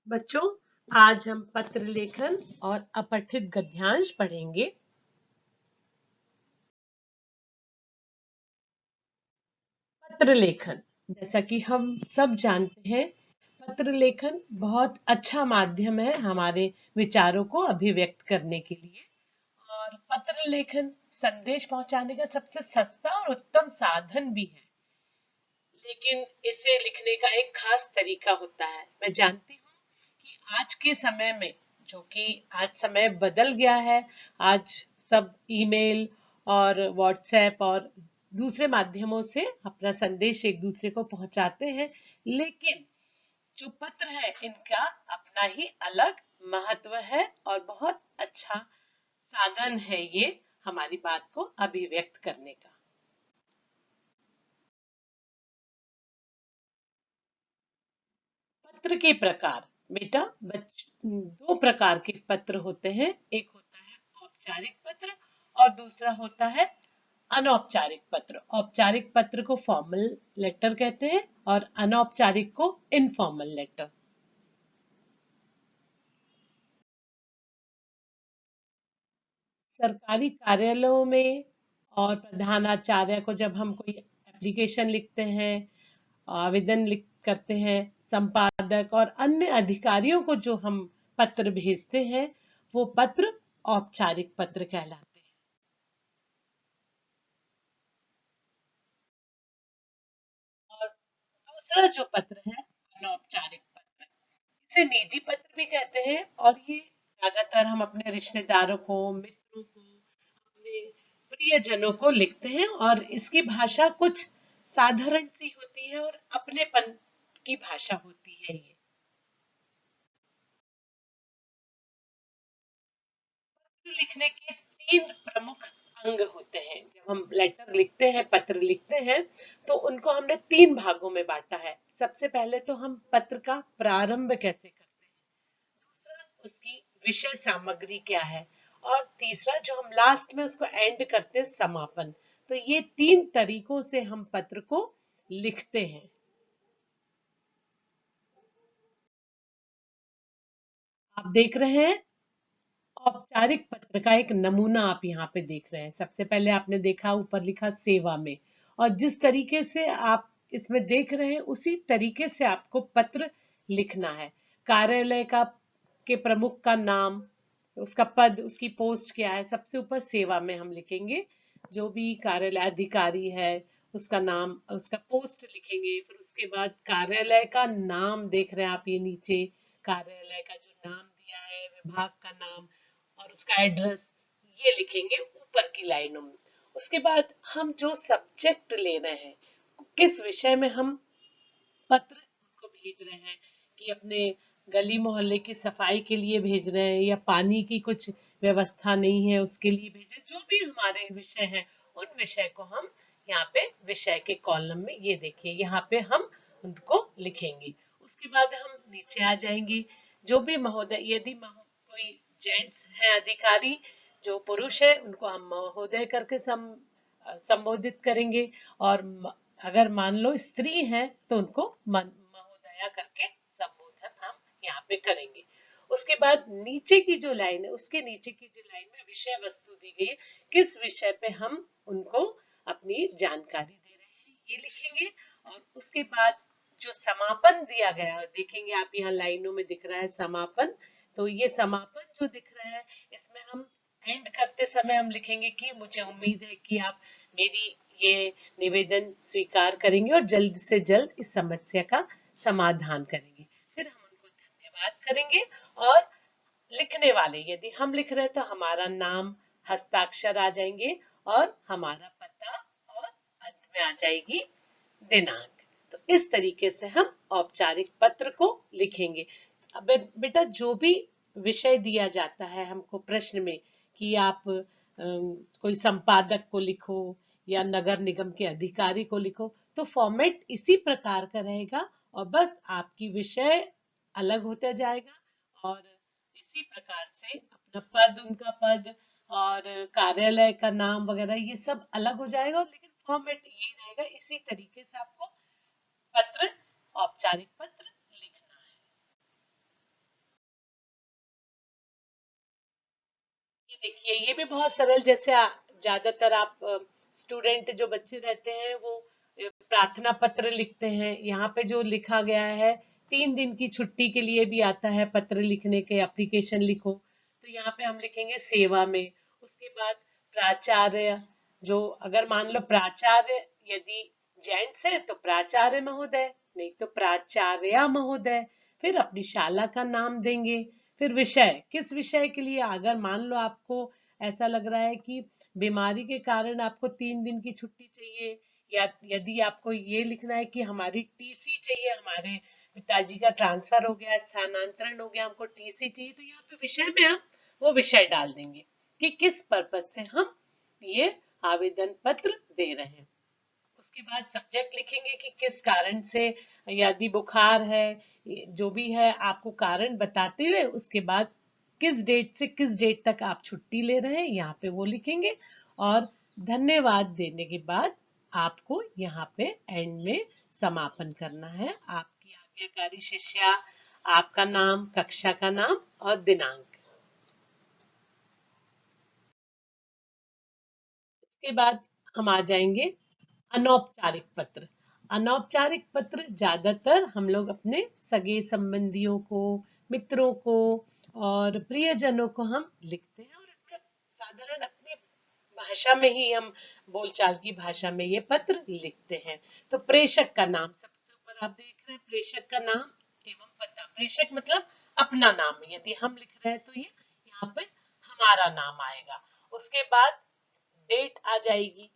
बच्चों, आज हम पत्र लेखन और अपठित गद्यांश पढ़ेंगे। पत्र लेखन, जैसा कि हम सब जानते हैं, पत्र लेखन बहुत अच्छा माध्यम है हमारे विचारों को अभिव्यक्त करने के लिए। और पत्र लेखन संदेश पहुंचाने का सबसे सस्ता और उत्तम साधन भी है, लेकिन इसे लिखने का एक खास तरीका होता है। मैं जानती हूँ कि आज के समय में, जो कि आज समय बदल गया है, आज सब ईमेल और व्हाट्सएप और दूसरे माध्यमों से अपना संदेश एक दूसरे को पहुंचाते हैं, लेकिन जो पत्र है इनका अपना ही अलग महत्व है और बहुत अच्छा साधन है ये हमारी बात को अभिव्यक्त करने का। पत्र के प्रकार, बेटा, दो प्रकार के पत्र होते हैं। एक होता है औपचारिक पत्र और दूसरा होता है अनौपचारिक पत्र। औपचारिक पत्र को फॉर्मल लेटर कहते हैं और अनौपचारिक को इनफॉर्मल लेटर। सरकारी कार्यालयों में और प्रधानाचार्य को जब हम कोई एप्लीकेशन लिखते हैं, आवेदन लिख करते हैं, संपादक और अन्य अधिकारियों को जो हम पत्र भेजते हैं, वो पत्र औपचारिक पत्र कहलाते हैं। और दूसरा जो पत्र है, अनौपचारिक पत्र, इसे निजी पत्र भी कहते हैं। और ये ज्यादातर हम अपने रिश्तेदारों को, मित्रों को, अपने प्रियजनों को लिखते हैं और इसकी भाषा कुछ साधारण सी होती है और अपनेपन की भाषा होती है ये। लिखने के तीन प्रमुख अंग होते हैं। जब हम लेटर लिखते हैं, पत्र लिखते हैं, तो उनको हमने तीन भागों में बांटा है। सबसे पहले तो हम पत्र का प्रारंभ कैसे करते हैं, दूसरा उसकी विषय सामग्री क्या है, और तीसरा जो हम लास्ट में उसको एंड करते हैं, समापन। तो ये तीन तरीकों से हम पत्र को लिखते हैं। आप देख रहे हैं, औपचारिक पत्र का एक नमूना आप यहाँ पे देख रहे हैं। सबसे पहले आपने देखा, ऊपर लिखा सेवा में, और जिस तरीके से आप इसमें देख रहे हैं उसी तरीके से आपको पत्र लिखना है। कार्यालय का के प्रमुख का नाम, उसका पद, उसकी पोस्ट क्या है, सबसे ऊपर सेवा में हम लिखेंगे। जो भी कार्यालय अधिकारी है उसका नाम, उसका पोस्ट लिखेंगे। फिर उसके बाद कार्यालय का नाम देख रहे हैं आप, ये नीचे कार्यालय का जो नाम दिया है, विभाग का नाम और उसका एड्रेस, ये लिखेंगे ऊपर की लाइनों में। उसके बाद हम जो सब्जेक्ट ले रहे हैं, किस विषय में हम पत्र को भेज रहे हैं, कि अपने गली मोहल्ले की सफाई के लिए भेज रहे हैं या पानी की कुछ व्यवस्था नहीं है उसके लिए भेज रहे हैं, जो भी हमारे विषय हैं, उन विषय को हम यहाँ पे विषय के कॉलम में, ये देखिए यहाँ पे हम उनको लिखेंगे। उसके बाद हम नीचे आ जाएंगे। जो भी महोदय, यदि कोई जेंट्स है अधिकारी, जो पुरुष है, उनको हम महोदय करके संबोधित करेंगे। और अगर मान लो स्त्री है तो उनको महोदया करके संबोधन हम यहाँ पे करेंगे। उसके बाद नीचे की जो लाइन है, उसके नीचे की जो लाइन में विषय वस्तु दी गई है, किस विषय पे हम उनको अपनी जानकारी दे रहे हैं, ये लिखेंगे। और उसके बाद जो समापन दिया गया है, देखेंगे आप यहाँ लाइनों में दिख रहा है समापन। तो ये समापन जो दिख रहा है, इसमें हम एंड करते समय हम लिखेंगे कि मुझे उम्मीद है कि आप मेरी ये निवेदन स्वीकार करेंगे और जल्द से जल्द इस समस्या का समाधान करेंगे। फिर हम उनको धन्यवाद करेंगे। और लिखने वाले, यदि हम लिख रहे हैं तो हमारा नाम, हस्ताक्षर आ जाएंगे और हमारा पता, और अंत में आ जाएगी दिनांक। तो इस तरीके से हम औपचारिक पत्र को लिखेंगे। अब बेटा, जो भी विषय दिया जाता है हमको प्रश्न में, कि आप कोई संपादक को लिखो या नगर निगम के अधिकारी को लिखो, तो फॉर्मेट इसी प्रकार का रहेगा। और बस आपकी विषय अलग होता जाएगा और इसी प्रकार से अपना पद, उनका पद और कार्यालय का नाम वगैरह, ये सब अलग हो जाएगा, लेकिन फॉर्मेट यही रहेगा। इसी तरीके से आपको पत्र, औपचारिक पत्र लिखना है। ये भी बहुत सरल, जैसे ज्यादातर आप स्टूडेंट जो बच्चे रहते हैं वो प्रार्थना पत्र लिखते हैं। यहाँ पे जो लिखा गया है 3 दिन की छुट्टी के लिए भी आता है पत्र लिखने के, एप्लीकेशन लिखो, तो यहाँ पे हम लिखेंगे सेवा में। उसके बाद प्राचार्य, जो अगर मान लो प्राचार्य यदि जेंट्स है तो प्राचार्य महोदय, नहीं तो प्राचार्या महोदय। फिर अपनी शाला का नाम देंगे। फिर विषय, किस विषय के लिए, अगर मान लो आपको ऐसा लग रहा है कि बीमारी के कारण आपको 3 दिन की छुट्टी चाहिए, या यदि आपको ये लिखना है कि हमारी टीसी चाहिए, हमारे पिताजी का ट्रांसफर हो गया, स्थानांतरण हो गया, हमको टीसी चाहिए, तो यहाँ पे विषय में हम वो विषय डाल देंगे कि किस पर्पज से हम ये आवेदन पत्र दे रहे हैं। उसके बाद सब्जेक्ट लिखेंगे कि किस कारण से, यदि बुखार है, जो भी है आपको कारण बताते हुए, उसके बाद किस डेट से किस डेट तक आप छुट्टी ले रहे हैं, यहाँ पे वो लिखेंगे। और धन्यवाद देने के बाद आपको यहाँ पे एंड में समापन करना है। आपकी आज्ञाकारी शिष्या, आपका नाम, कक्षा का नाम और दिनांक। इसके बाद हम आ जाएंगे अनौपचारिक पत्र। अनौपचारिक पत्र ज्यादातर हम लोग अपने सगे संबंधियों को, मित्रों को और प्रियजनों को हम लिखते हैं, और इसमें साधारण अपनी भाषा में ही हम, बोलचाल की भाषा में ये पत्र लिखते हैं। तो प्रेषक का नाम सबसे ऊपर आप देख रहे हैं, प्रेषक का नाम एवं पता। प्रेषक मतलब अपना नाम, यदि हम लिख रहे हैं तो ये यहाँ पे हमारा नाम आएगा। उसके बाद डेट आ जाएगी।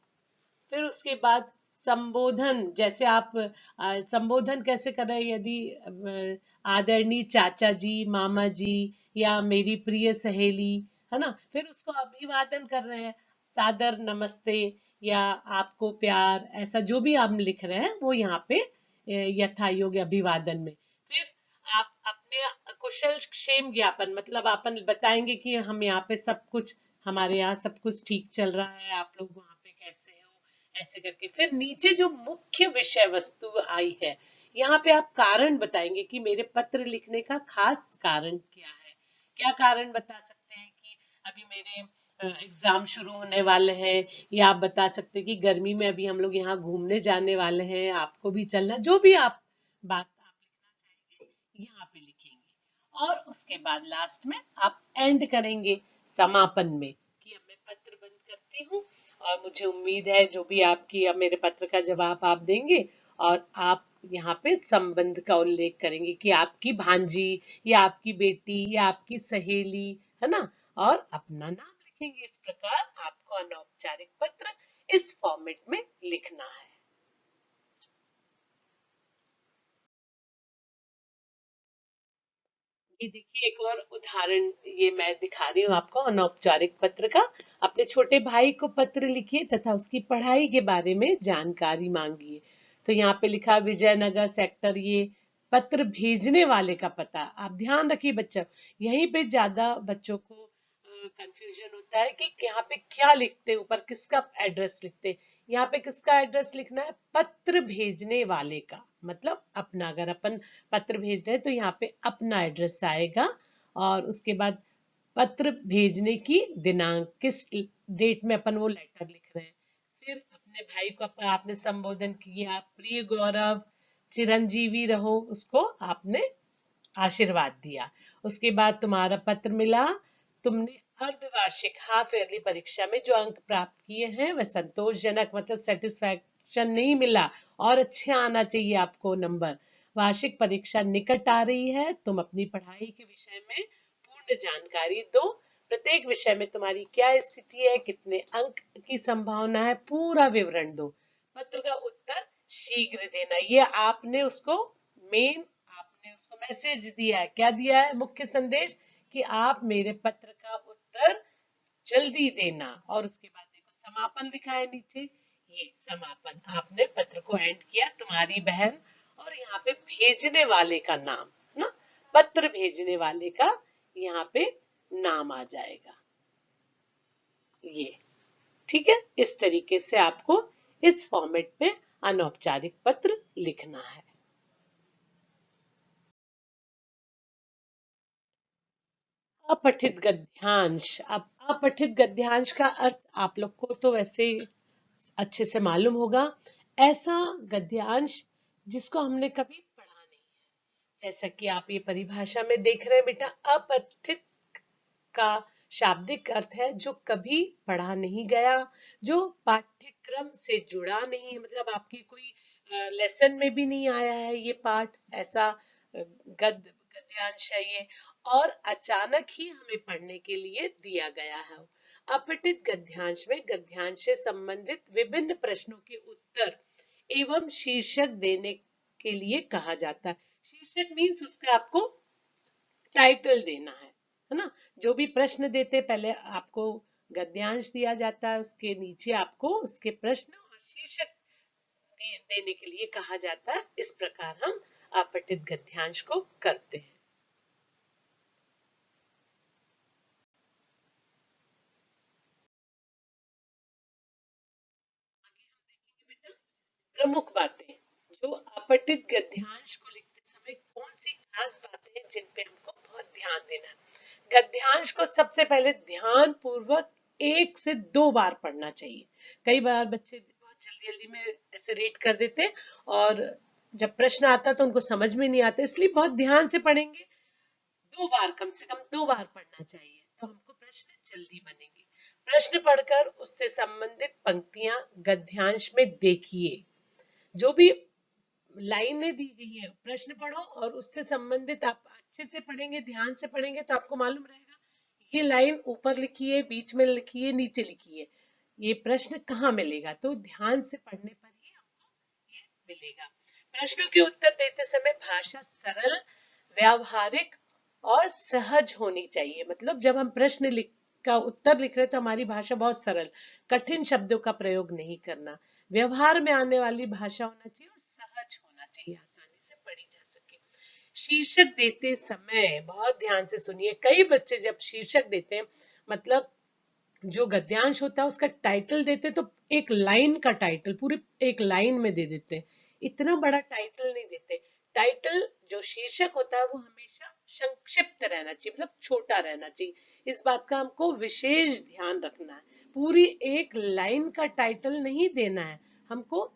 फिर उसके बाद संबोधन, जैसे आप संबोधन कैसे कर रहे हैं, यदि आदरणीय चाचा जी, मामा जी, या मेरी प्रिय सहेली, है ना, फिर उसको अभिवादन कर रहे हैं, सादर नमस्ते, या आपको प्यार, ऐसा जो भी आप लिख रहे हैं वो यहाँ पे यथा योग्य अभिवादन में। फिर आप अपने कुशल क्षेम ज्ञापन, मतलब अपन बताएंगे कि हम यहाँ पे सब कुछ, हमारे यहाँ सब कुछ ठीक चल रहा है, आप लोग वहाँ पे कैसे हो, ऐसे करके। फिर नीचे जो मुख्य विषय वस्तु आई है, यहाँ पे आप कारण बताएंगे कि मेरे पत्र लिखने का खास कारण क्या है। क्या कारण बता सकते हैं कि अभी मेरे एग्जाम शुरू होने वाले हैं, या आप बता सकते हैं कि गर्मी में अभी हम लोग यहाँ घूमने जाने वाले हैं, आपको भी चलना, जो भी आप बात आप लिखना चाहेंगे यहाँ पे लिखेंगे। और उसके बाद लास्ट में आप एंड करेंगे समापन में कि अब मैं पत्र बंद करती हूँ, और मुझे उम्मीद है जो भी आपकी, अब मेरे पत्र का जवाब आप देंगे, और आप यहाँ पे संबंध का उल्लेख करेंगे कि आपकी भांजी, या आपकी बेटी, या आपकी सहेली, है ना, और अपना नाम लिखेंगे। इस प्रकार आपको अनौपचारिक पत्र इस फॉर्मेट में लिखना है। ये देखिए एक और उदाहरण, ये मैं दिखा रही हूँ आपको अनौपचारिक पत्र का। अपने छोटे भाई को पत्र लिखिए तथा उसकी पढ़ाई के बारे में जानकारी मांगिए। तो यहाँ पे लिखा विजयनगर सेक्टर, ये पत्र भेजने वाले का पता। आप ध्यान रखिए बच्चा, यहीं पे ज्यादा बच्चों को कंफ्यूजन होता है कि यहाँ पे क्या लिखते, ऊपर किसका एड्रेस लिखते। यहाँ पे किसका एड्रेस लिखना है, पत्र भेजने वाले का, मतलब अपना। अगर अपन पत्र भेज रहे हैं तो यहाँ पे अपना एड्रेस आएगा, और उसके बाद पत्र भेजने की दिनांक, किस डेट में अपन वो लेटर लिख रहे हैं। फिर अपने भाई को आपने संबोधन किया, प्रिय गौरव, चिरंजीवी रहो, उसको आपने आशीर्वाद दिया। उसके बाद तुम्हारा पत्र मिला, तुमने अर्धवार्षिक हाफ ईयरली परीक्षा में जो अंक प्राप्त किए हैं वह संतोषजनक, मतलब सेटिस्फैक्शन नहीं मिला, और अच्छे आना चाहिए आपको नंबर। वार्षिक परीक्षा निकट आ रही है, तुम अपनी पढ़ाई के विषय में पूर्ण जानकारी दो। प्रत्येक विषय में तुम्हारी क्या स्थिति है, कितने अंक की संभावना है, पूरा विवरण दो। पत्र का उत्तर शीघ्र देना, ये आपने उसको मेन, आपने उसको मैसेज दिया है। क्या दिया है, मुख्य संदेश, कि आप मेरे पत्र का उत्तर जल्दी देना। और उसके बाद देखो समापन लिखा है नीचे, ये समापन, आपने पत्र को एंड किया, तुम्हारी बहन, और यहाँ पे भेजने वाले का नाम, है ना, पत्र भेजने वाले का यहाँ पे नाम आ जाएगा। ये ठीक है, इस तरीके से आपको इस फॉर्मेट में अनौपचारिक पत्र लिखना है। अपठित गद्यांश, अब अपठित गद्यांश का अर्थ आप लोग को तो वैसे अच्छे से मालूम होगा। ऐसा गद्यांश जिसको हमने कभी पढ़ा नहीं, जैसा कि आप ये परिभाषा में देख रहे हैं बेटा। अपठित का शाब्दिक अर्थ है जो कभी पढ़ा नहीं गया, जो पाठ्यक्रम से जुड़ा नहीं है, मतलब आपकी कोई लेसन में भी नहीं आया है ये पाठ, ऐसा गद्यांश है ये, और अचानक ही हमें पढ़ने के लिए दिया गया है। अपठित गद्यांश में गद्यांश से संबंधित विभिन्न प्रश्नों के उत्तर एवं शीर्षक देने के लिए कहा जाता है। शीर्षक मीन्स उसका आपको टाइटल देना है ना। जो भी प्रश्न देते पहले आपको गद्यांश दिया जाता है, उसके नीचे आपको उसके प्रश्न और शीर्षक देने के लिए कहा जाता है। इस प्रकार हम अपठित गद्यांश को करते हैं। प्रमुख बातें, जो अपठित गद्यांश को लिखते समय कौन सी खास बातें हैं जिन पे हमको बहुत ध्यान देना है। गद्यांश को सबसे पहले ध्यान पूर्वक 1 से 2 बार पढ़ना चाहिए। कई बार बच्चे बहुत जल्दी जल्दी में ऐसे रीड कर देते, और जब प्रश्न आता तो उनको समझ में नहीं आता, इसलिए बहुत ध्यान से पढ़ेंगे। 2 बार, कम से कम 2 बार पढ़ना चाहिए, तो हमको प्रश्न जल्दी बनेंगे। प्रश्न पढ़कर उससे संबंधित पंक्तियां गद्यांश में देखिए। जो भी लाइनें दी गई है प्रश्न पढ़ो, और उससे संबंधित आप अच्छे से पढ़ेंगे, ध्यान से पढ़ेंगे तो आपको मालूम रहेगा ये लाइन ऊपर लिखी है, बीच में लिखी है, नीचे लिखी है, ये प्रश्न कहाँ मिलेगा। तो ध्यान से पढ़ने पर ही आपको ये मिलेगा। प्रश्नों के उत्तर देते समय भाषा सरल, व्यावहारिक और सहज होनी चाहिए। मतलब जब हम प्रश्न लिख का उत्तर लिख रहे हैं तो हमारी भाषा बहुत सरल, कठिन शब्दों का प्रयोग नहीं करना, व्यवहार में आने वाली भाषा होना चाहिए, और सहज होना चाहिए, आसानी से पढ़ी जा सके। शीर्षक देते समय बहुत ध्यान से सुनिए। कई बच्चे जब शीर्षक देते हैं, मतलब जो गद्यांश होता है उसका टाइटल देते तो एक लाइन का टाइटल पूरी एक लाइन में दे देते, इतना बड़ा टाइटल नहीं देते। टाइटल जो शीर्षक होता है वो हमेशा संक्षिप्त रहना चाहिए, मतलब छोटा रहना चाहिए। इस बात का हमको विशेष ध्यान रखना है। पूरी एक लाइन का टाइटल नहीं देना है हमको,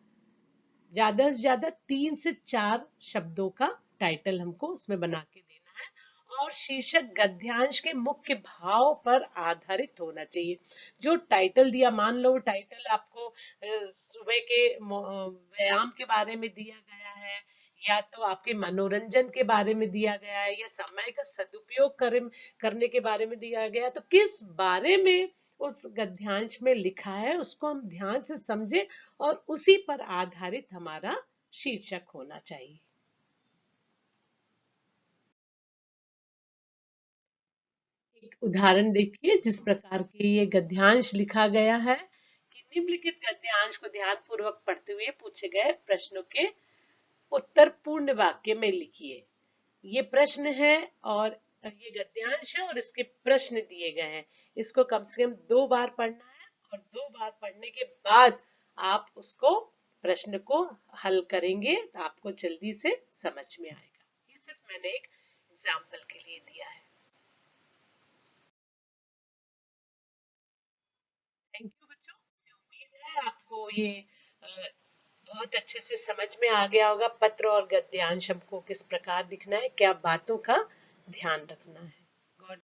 ज्यादा से ज्यादा 3 से 4 शब्दों का टाइटल हमको उसमें बना के देना है। और शीर्षक गद्यांश के मुख्य भाव पर आधारित होना चाहिए। जो टाइटल दिया, मान लो टाइटल आपको सुबह के व्यायाम के बारे में दिया गया है, या तो आपके मनोरंजन के बारे में दिया गया है, या समय का सदुपयोग करने के बारे में दिया गया है, तो किस बारे में उस गद्यांश में लिखा है उसको हम ध्यान से समझे, और उसी पर आधारित हमारा शीर्षक होना चाहिए। एक उदाहरण देखिए जिस प्रकार के ये गद्यांश लिखा गया है, कि निम्नलिखित गद्यांश को ध्यान पूर्वक पढ़ते हुए पूछे गए प्रश्नों के उत्तर पूर्ण वाक्य में लिखिए। ये प्रश्न है और ये गद्यांश है और इसके प्रश्न दिए गए हैं। इसको कम से कम 2 बार पढ़ना है, और 2 बार पढ़ने के बाद आप उसको प्रश्न को हल करेंगे तो आपको जल्दी से समझ में आएगा। ये सिर्फ मैंने एक एग्जाम्पल के लिए दिया है। थैंक यू बच्चों, मुझे उम्मीद है आपको ये बहुत अच्छे से समझ में आ गया होगा पत्र और गद्यांश हमको किस प्रकार लिखना है, क्या बातों का ध्यान रखना है। गॉड